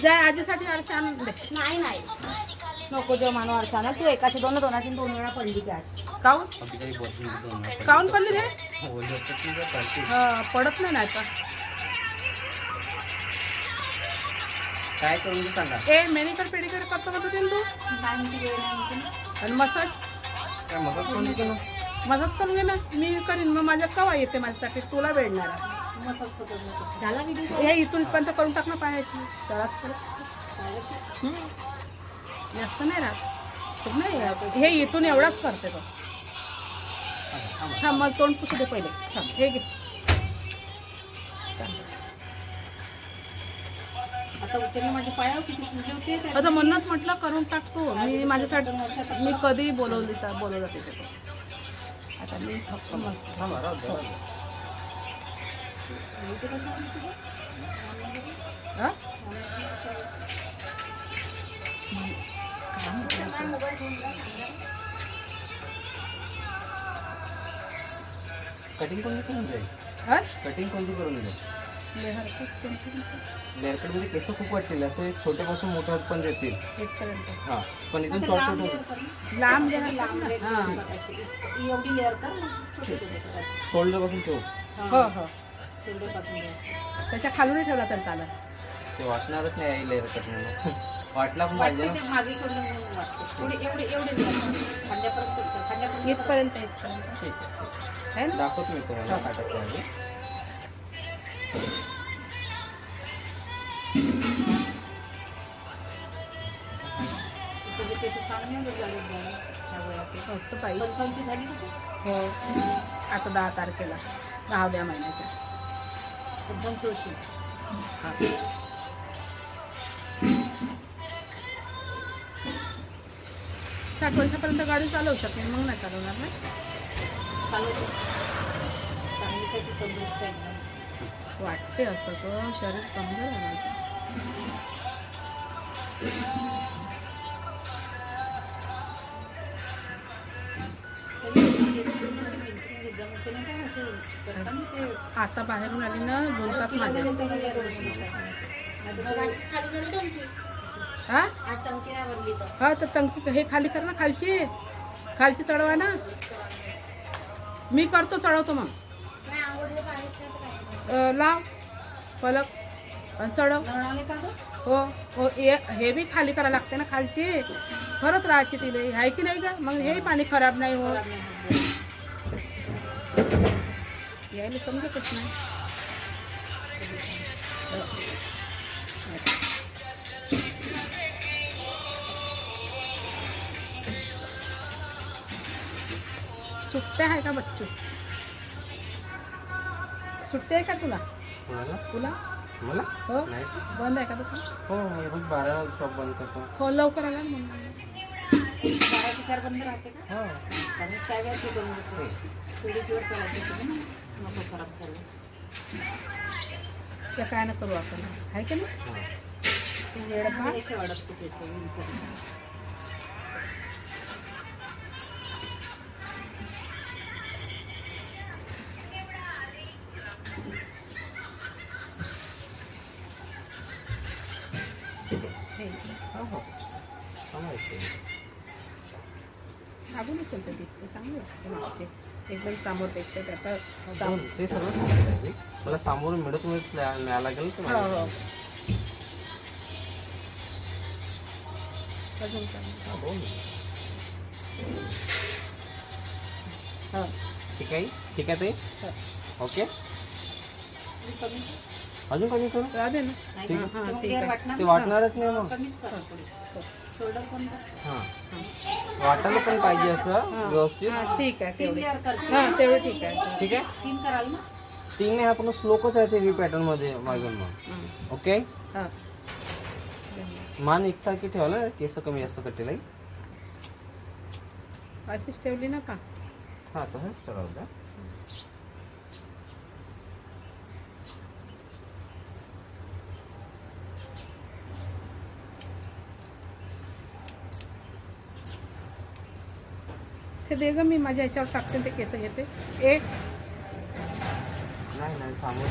जाय आजीसाठी आरसा आणून दे. नाही नाही नको जो मानो आरसा ना तू एकाशी दोनाची 2 वेळा पडली की आज. काऊन काऊन पडली रे? पडत नाही ना आता. काय करून सांगा. ए मेनिक्युअर पेडिक्युअर करतो का तू? काय म्हणते वेळ नाही म्हणते ना. आणि मसाज काय मसाज करून देतो ना. मसाज करून घे ना. मी करीन मग माझ्या कवा येते माझ्यासाठी तुला वेळणार आहे. मसाज कसं झाला व्हिडिओ हे इथून पर्यंत करून टाक ना पायाची. जराच जास्त नाही राहत नाही. हे इथून एवढाच करते तो. हा मग तोंड पुसू दे पहिले. हे घे आता उतरले माझ्या पायावर किती सुजले होते. आता म्हणूनच म्हटलं करून टाकतो मी माझ्यासाठी. मी कधी बोलवलं तिथे. आता मी फक्त कटिंग कोणती करून जाईल. कटिंग कोणती करून जाईल. लेअरकट मध्ये केस खूप वाटतील. असे छोटेपासून मोठे पण देतील. हा पण इथून शॉर्ट शॉर्ट लांब एवढी लेअर कर शोल्डर पासून ठेवू. हो हो त्याच्या खालून ठेवला तर चालेल. ते वाटणारच नाही लेअरकट म्हणून. वाटला पण पाहिजे ना. मागे सोडलं एवढे खांद्यापर्यंत इथपर्यंत. ठीक आहे दाखवतो मी तुम्हाला काटाच्या आधी. हो आता 10 तारखेला 10व्या महिन्याच्या 25. 60 वर्षापर्यंत गाडी चालवू शकेल. मग नाही चालवणार ना. वाटते असं तो शरीर कमजोर आहे माझं. आता बाहेरून आली ना बोलतात माझ्या. हा तर टंकी हे खाली कर ना. खालची चढवा ना. मी करतो चढवतो मग. लाव पलक आणि चढव. हो हो हे बी खाली करायला लागते ना. खालची भरत राहायची तिले आहे की नाही का. मग हे पाणी खराब नाही होत. यायला समजतच नाही. सुट्ट्या आहे का बच्चू? सुट्टी आहे का तुला? मला हो बंद आहे का दुकान? हो 12 शॉप बंद करतो. हो लवकर आला ना. 12 ते 4 बंद राहते का? हो त्या काय ना करू आपण आहे का नाही. लागून चलते दिसते. चांगले असते मागचे एकदम समोरपेक्षा. आता ते सगळं मला समोर मिळत मिळायला लागेल. ठीक आहे ते ओके. अजून कमी करू राहते ना. ते वाटणारच नाही मग. वाटायला पण पाहिजे असं व्यवस्थित. ठीक आहे तेवढे ठीक आहे. 3 कराल ना. 3 नाही आपण स्लोकच राहते व्ही पॅटर्न मध्ये मागून मग. ओके मान एकसारखी ठेवलं. केस कमी जास्त कटेल अशीच ठेवली ना का. हा तसंच ठरवलं. ते दे ग मी माझ्या ह्याच्यावर टाकते. ते केस घेते. नाही समोर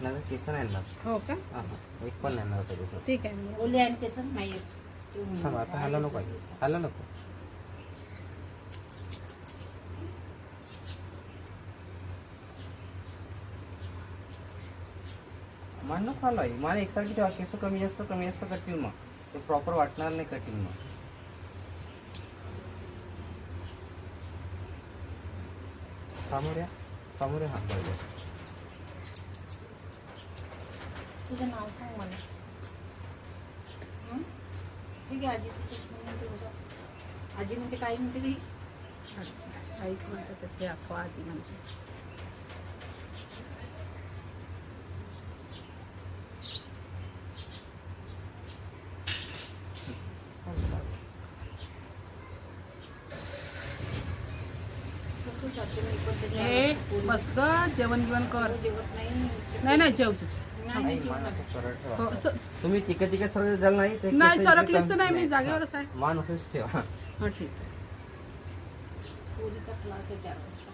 नाही केस नाही येणार. हो का? हा, एक पण नाही येणार आता केस. ठीक आहे मग. ओले आणि केस नाही येत. थांब आता हाला नको हाला नको. मान नको हलवाय. मान एकसारखी ठेवा. केस कमी जास्त कटतील मग ते प्रॉपर वाटणार नाही कटिंग मग. समोर हात बघा. तुझं नाव सांग मला. हं? ठीक आहे. आजीचं चष्मा म्हणते बघा. आजी म्हणते काही म्हणते काही. अच्छा, आईच म्हणतात ते अफवा, आजी म्हणते. हे बस ग, जेवण कर. जेवत नाही नाही जेव जेव. आई, मान आता सरळ ठेवा. हो, तुम्ही तिकडे सरळ झालं नाही ते नाही केस सरकलीच इकडे तर नाही, मी कमी- जागेवरच आहे. मान असंच ठेवा. हा ठीक आहे. पोरीचा क्लास आहे 4 वाजता.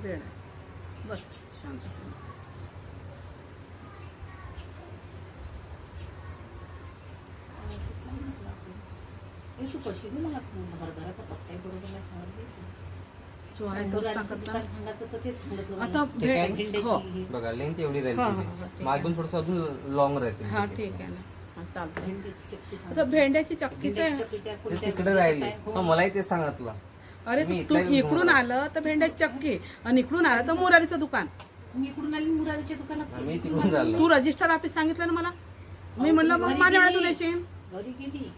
वेळ आहे. बस शांत. तू कशी बी मला घराचा पत्ताही बरोबर नाही सांगितलं. जो आहे तो सांगत ना. दुकान सांगायचं तर ते सांगितलं आता मला. ठीक आहे. भेंड्याची हो. बघा लेंथ एवढी राहील हा, तुझी. हा, ठीक मागून थोडस अजून लॉंग राहते. हा ठीक आहे ना. हा चालतंय. भेंडीची चक्की आता सांगितली. भेंड्याची चक्कीच आहे. भेंडीची चक्की त्या ते कोणत्या तिकडे राहिली. काय? हो, मलाही ते सांगितलं. अरे मी तू इथला येऊन इकडून आलं तर भेंड्याची चक्की आणि इकडून आलं तर मोरारीचं दुकान. मी इकडून आली मुरारीच्या दुकानात. मी तिकडून झालो. तू रजिस्टर ऑफिस सांगितलं ना मला. मी म्हणलं मग माझ्या वेळा तुला येशील. घरी गेली.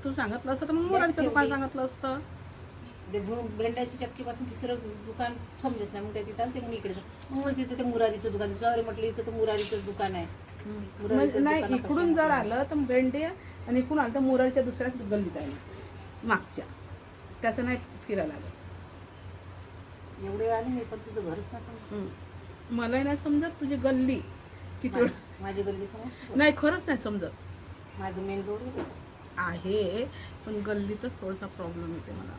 तू सांगितलं असतं तर मग मोरारीचं दुकान सांगितलं असतं. ते भेंड्याची चक्की पासून तिसरं दुकान समजेच नाही. मग त्या तिथं ते मग इकडे मग मला तिथं ते मुरारीचं दुकान दिसलं. अरे म्हटलं इथं तर मुरारीचं दुकान आहे. म्हणजे नाही इकडून जर आलं तर भेंडे आणि इकडून आलं तर मोरारीच्या दुसऱ्या गल्लीत आहे मागच्या. त्याचं नाही फिरायला लागत. एवढे वेळ आले मी पण तुझं घरच नाही समजत. मलाही नाही समजत तुझी गल्ली किती वेळ. माझी गल्ली समजत नाही खरंच नाही समजत. माझं मेन रोड आहे पण गल्लीतच थोडासा प्रॉब्लेम येते मला.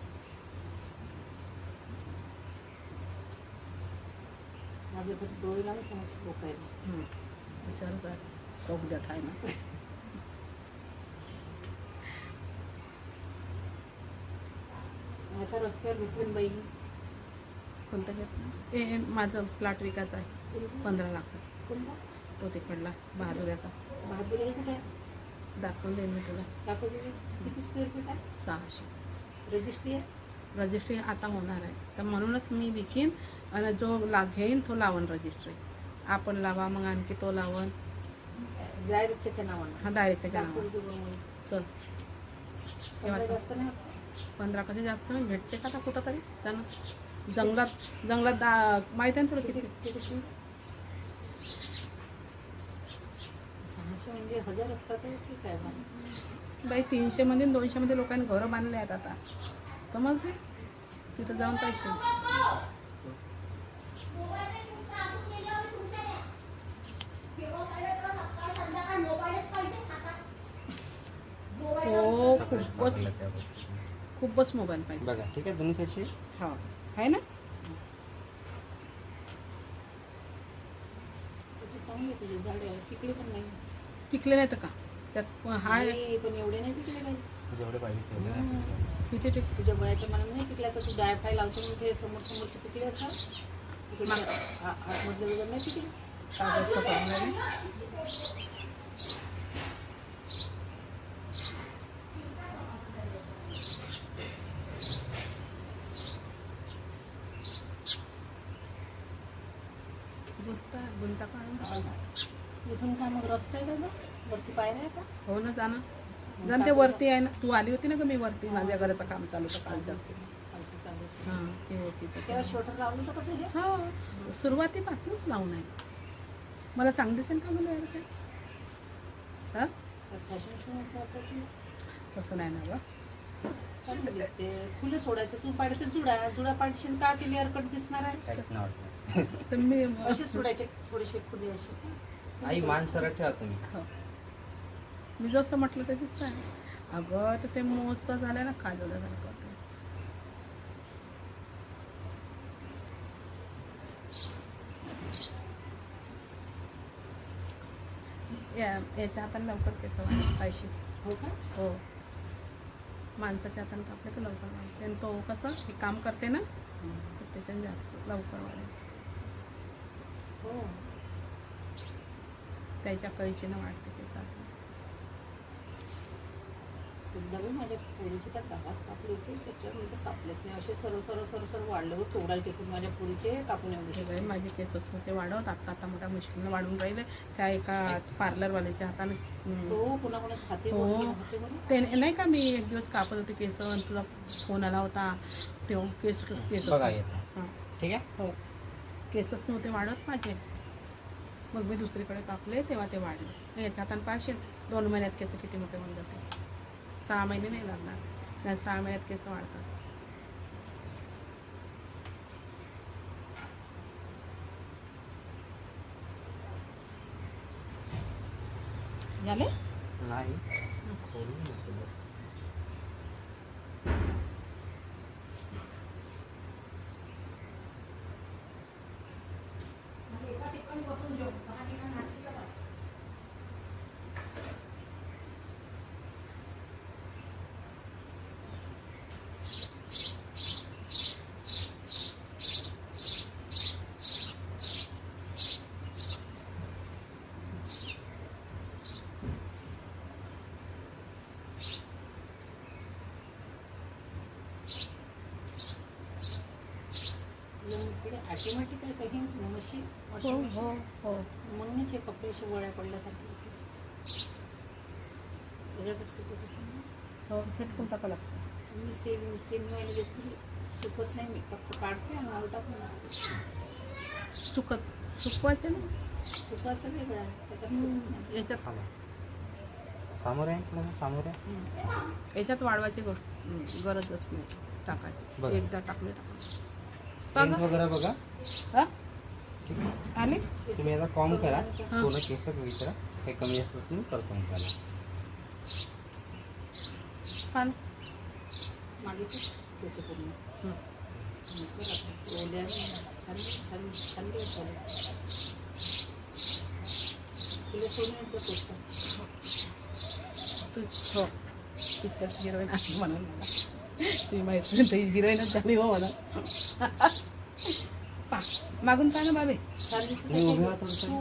माझं घर डोळे लावून समजतं लोकांना. हुशार काय चौकद्यात आहे ना. आता रस्त्यावर भेटून बाई. कोणतं घेतलं ते माझं प्लॉट विकायचा आहे 15 लाख. कोणता? तो तिकडला बहादुऱ्याचा. बहादुरी कुठे आहे? दाखवून देईन मी तुला. दाखवते. किती स्क्वेअर फीट आहे? 600. रजिस्ट्री आहे? रजिस्ट्री आता होणार आहे तर म्हणूनच मी विकीन आणि जो घेईन तो लावण रजिस्ट्री. आपण लावा मग आणखी तो लावण. डायरेक्ट त्याच्या नावानं. हा डायरेक्ट त्याच्या नावावर. चल तेव्हा जास्त नाही होत. 15 कसे जास्त नाही भेटते का आता कुठं तरी जाणं जंगलात माहिती आहे ना तुला किती. 600 म्हणजे 1000 असतात. ठीक आहे बा. बाई 300 मध्ये 200 मध्ये लोकांनी घरं बांधले आहेत आता. समजले तिथं जाऊन पाहिजे. हो खूपच मोबाईल पाहिजे. बघा ठीक आहे दोन्ही साईडचे. हा आहे ना. चांगले तुझे झाडे पिकले पण नाही. पिकले नाहीत का त्यात हाय पण एवढे नाही पिकले काही. जेवढे पाहिजे तेवढे. किती ते तुझ्या वयाच्या मनाने नाही पिकल्या तर तू डायफाय लावतो म्हणून ते समोरचे पिकले असतात. इकडे आतमधले वगैरे नाही पिकले. कागदचा प्रॉब्लेम आहे. गुंता काढून इथून काय मग रस्ता आहे का वरती पायऱ्या आहे का? हो ना जाणं जाण ते वरती आहे ना. तू आली होती ना ग मी वरती माझ्या घराचं काम चालू होतं कालचं. खालचं चालू. हां ते ओळखीचं. तेव्हा शोटर लावलं होतं का तुझे? हो सुरुवातीपासूनच लावून आहे. मला चांगली दिसेल का मला यार काय. हां फॅशन शो जायचं की तसं नाही ना गं. चांगलं दिसते. फुलं सोडायचं तू पाडते जुडा पाडशील का ती लेअर कट दिसणार आहे. काहीच नाही वाटत. तर मी असे सोडायचे थोडेसे फुले असे. आई मान सरळ ठेवा तुम्ही. हो मी जसं म्हटलं तशीच काय. अगं तर ते मोजचा झालं ना खाजवलं झालं करते. याच्या हाताने लवकर केस वाढतात पाहिजे. हो का? हो, माणसाच्या हाताने कापले की लवकर वाढते. आणि तो कसं हे काम करते ना, तर त्याच्याने जास्त लवकर वाढेल. हो. त्याच्या कैचीनं वाढते केस आपले. एकदा मी माझ्या पोरीचे त्या गावात कापले होते, त्याच्यानंतर कापलेच नाही. असे सरळ वाढल्यावर तोडायला केस माझ्या पोरीचे कापून हे एवढे. बाई, माझे केस होते वाढवत. आता मोठ्या मुश्किलनं वाढून राहिले. त्या एका पार्लरवाल्याच्या हाताने. हो, कोणाकोणाच हाती हो. होते म्हणे. ते नाही का, मी एक दिवस कापत होते केस आणि तुला फोन आला होता. ते केस बघा येतं. हां, ठीक आहे. हो, केसच नव्हते वाढत माझे. मग मी दुसरीकडे कापले, तेव्हा ते वाढले. याच्या हाताने पाचशे 2 महिन्यात केस किती मोठे होऊन जाते. 6 महिने नाही लागणार, नाही 6 महिन्यात केस वाढतात. झाले? नाही खोलून नको बस. ऑटोमॅटिक आहे काही मशीन. हो हो हो. म्हणूनच हे कपडे असे वळ्या पडल्यासारखे होते. त्याच्यातच सुकत असेल ना. हो, झटकून टाकावं लागतं. मी सेमी वाली घेतली, सुकत नाही. मी फक्त काढते आणि आलं टाकून सुकवायचं ना. सुकायचं वेगळं आहे, त्याच्यात सुकत नाही. याच्यात समोर आहे, थोडंसं समोर आहे. याच्यात वाढवायची गरजच नाही टाकायची. बरं. एकदा टाकले टाकायचे. लेन्थ वगैरे बघा. हा, ठीक आहे. आले. तुम्ही आता कॉम करा, हां. पूर्ण केस विचारा. काही कमी असतं तुम्ही करतो मग त्याला. पान मागे केस पूर्ण हं. ओल्या छान छान छान दिवस झाले. तुला सोडून येतो तू हो, पिक्चर हिरोईन आहे म्हणून मला तुम्ही माहिती नाही, हिरोईनच झाली हो मला. पा मागून पहा ना बाबे. छान दिसत मी उभे आहात थोडंसं.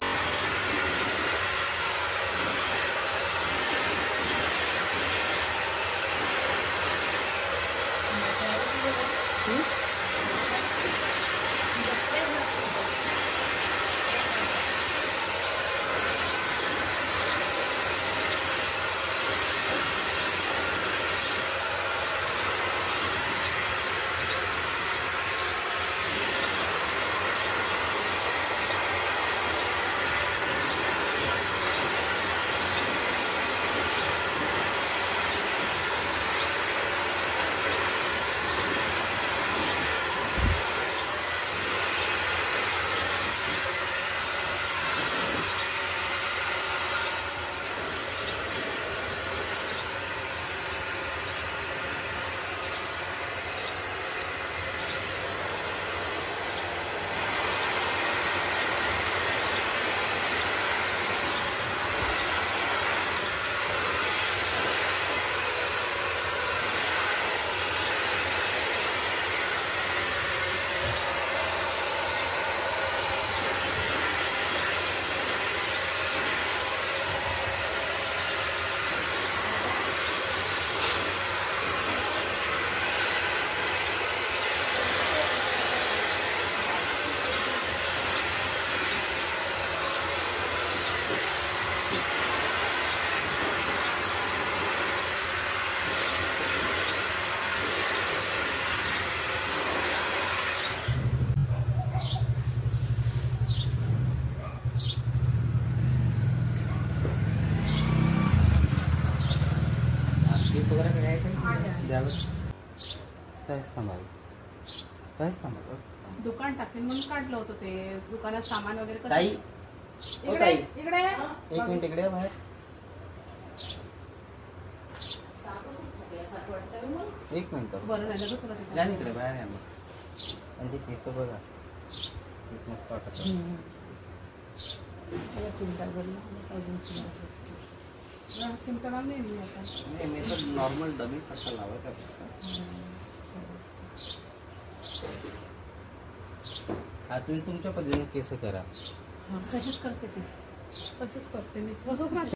दुकान टाकेल म्हणून काढलं होतं ते. दुकानात सामान वगैरे कसं- ताई, ओ ताई, इकडे एक मिनिट इकडे या बाहेर. एक मिनिट बरं झालं गं तुला या तिथं. ना इकडे बाहेर या मग. आणि ते केस बघा, एक मस्त वाटत. मला चिंता पडली अजून चिंता असते. चिंता नाही मी आता. नाही मी तर नॉर्मल डबी सारखा लावायचा फक्त. हा तुम्ही तुमच्या पद्धतीने केस करा. कशीच करते ती तसेच करते मी. तसंच